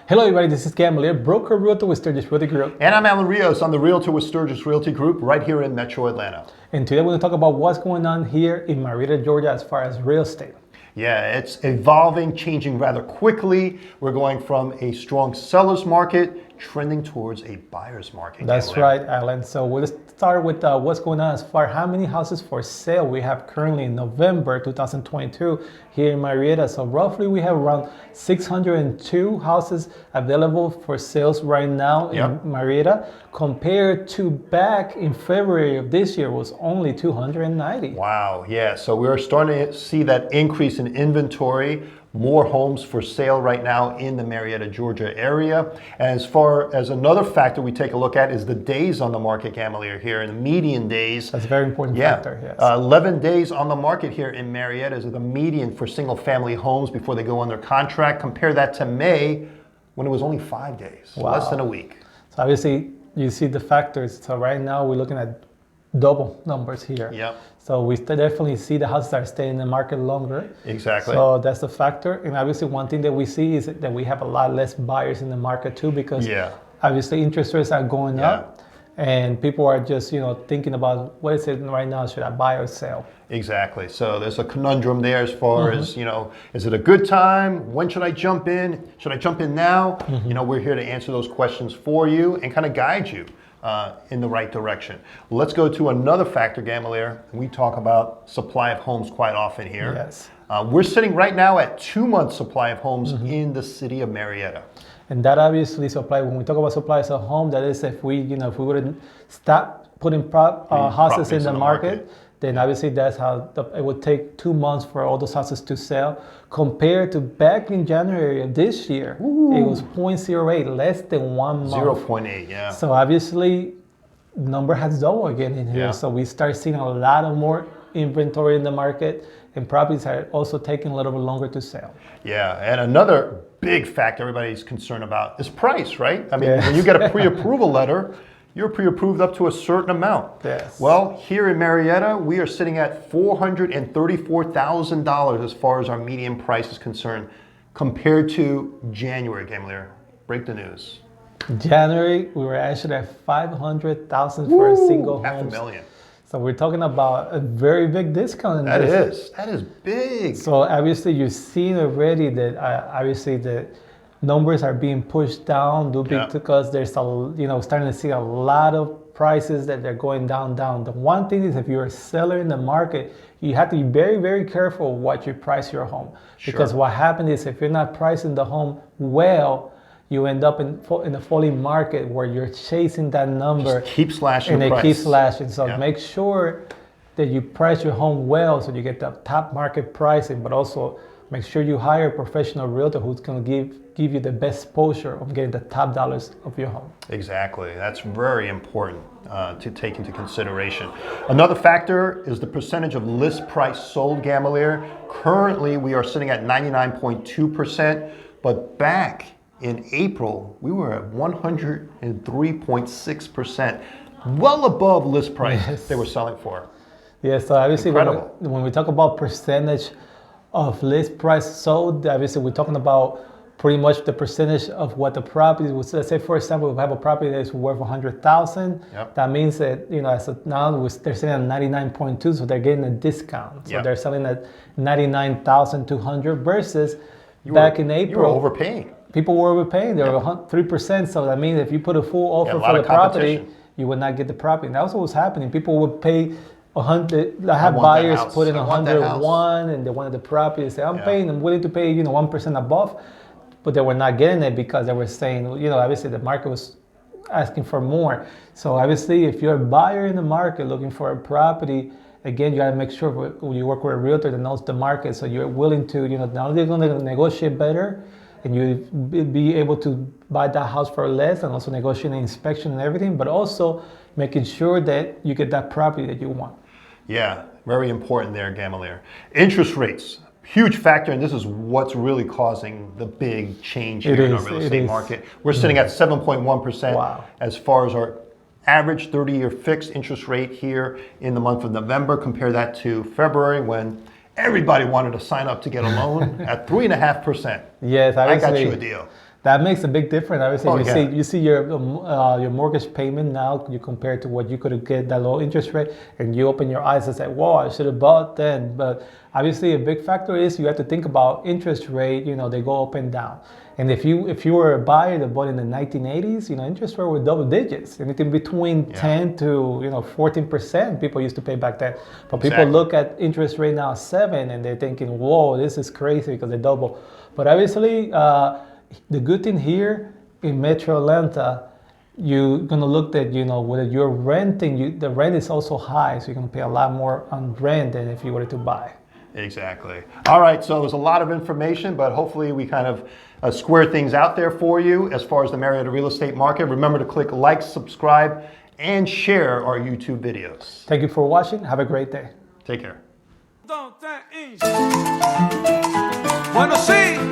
Hello everybody, this is Gamalier, broker realtor with Sturgis Realty Group. And I'm Alan Rios. I'm the Realtor with Sturgis Realty Group right here in Metro Atlanta. And today we're going to talk about what's going on here in Marietta, Georgia as far as real estate. Yeah, it's evolving, changing rather quickly. We're going from a strong seller's market trending towards a buyer's market. That's right, Alan. So we'll start with what's going on as far as how many houses for sale we have currently in November 2022 here in Marietta. So roughly we have around 602 houses available for sales right now in Marietta, compared to back in February of this year was only 290. Wow, yeah. So we're starting to see that increase in inventory. More homes for sale right now in the Marietta, Georgia area. And as far as another factor we take a look at is the days on the market, Gamalier, here in the median days. That's a very important factor, yes. 11 days on the market here in Marietta is the median for single family homes before they go under contract. Compare that to May when it was only 5 days, less than a week. So obviously you see the factors. So right now we're looking at double numbers here. Yep. So we definitely see the houses are staying in the market longer. Exactly. So that's the factor. And obviously one thing that we see is that we have a lot less buyers in the market too, because obviously interest rates are going up and people are just, thinking about what is it right now, should I buy or sell? Exactly. So there's a conundrum there as far as, is it a good time? When should I jump in? Should I jump in now? We're here to answer those questions for you and kind of guide you in the right direction. Let's go to another factor, Gamalier. We talk about supply of homes quite often here. Yes. We're sitting right now at 2 months supply of homes in the city of Marietta. And that obviously supply, when we talk about supplies of home, that is if we wouldn't stop putting houses in the market, then obviously that's how it would take 2 months for all those houses to sell. Compared to back in January of this year, it was 0.08, less than 1 month. 0.8, yeah. So obviously, number has doubled again in here. Yeah. So we start seeing a lot of more inventory in the market, and properties are also taking a little bit longer to sell. Yeah, and another big factor everybody's concerned about is price, right? I mean, when you get a pre-approval letter, you're pre-approved up to a certain amount. Yes. Well, here in Marietta, we are sitting at $434,000 as far as our median price is concerned, compared to January, Gamalier. Break the news. January, we were actually at $500,000 for a single home. $500,000. So we're talking about a very big discount. That is big. So obviously you've seen already that obviously the numbers are being pushed down because there's starting to see a lot of prices that they're going down. The one thing is, if you're a seller in the market, you have to be very, very careful what you price your home. Because what happens is, if you're not pricing the home well, you end up in a falling market where you're chasing that number. Just keep slashing and the price. It keeps slashing. So make sure that you price your home well so you get the top market pricing, but also make sure you hire a professional realtor who's going to give you the best exposure of getting the top dollars of your home. Exactly. That's very important to take into consideration. Another factor is the percentage of list price sold, Gamalier. Currently, we are sitting at 99.2%, but back in April, we were at 103.6%, well above list price they were selling for. Yes, so obviously when we talk about percentage of list price sold, obviously we're talking about pretty much the percentage of what the property was. Let's say, for example, we have a property that is worth $100,000. That means that as of now they're selling at 99.2, so they're getting a discount. So they're selling at 99,200 versus back in April. You were overpaying. People were overpaying. They were 3%. So that means if you put a full offer for the property, you would not get the property. And that's what was happening. People would pay 100. I have buyers put in 101, and they wanted the property. They say, I'm willing to pay 1% above, but they were not getting it because they were saying, obviously the market was asking for more. So obviously, if you're a buyer in the market looking for a property, again, you got to make sure you work with a realtor that knows the market, so you're willing to, not only going to negotiate better, and you be able to buy that house for less, and also negotiate an inspection and everything, but also making sure that you get that property that you want. Yeah, very important there, Gamalier. Interest rates, huge factor, and this is what's really causing the big change here in our real estate market. We're sitting at 7.1% as far as our average 30-year fixed interest rate here in the month of November. Compare that to February, when everybody wanted to sign up to get a loan at 3.5%. Yes, I got you a deal. That makes a big difference. Obviously, Oh, you see your mortgage payment now. You compare to what you could have get that low interest rate, and you open your eyes and say, "Whoa, I should have bought then." But obviously, a big factor is you have to think about interest rate. They go up and down. And if you were a buyer that bought in the 1980s, interest rate were double digits, anything between 10 to 14%. People used to pay back then. But people look at interest rate now 7, and they're thinking, "Whoa, this is crazy because they double." But obviously. The good thing here in Metro Atlanta, you're gonna look at whether you're renting, the rent is also high, so you're gonna pay a lot more on rent than if you were to buy. Exactly. All right, so there's a lot of information, but hopefully we kind of square things out there for you as far as the Marietta real estate market. Remember to click like, subscribe, and share our YouTube videos. Thank you for watching. Have a great day. Take care. Bueno, sí.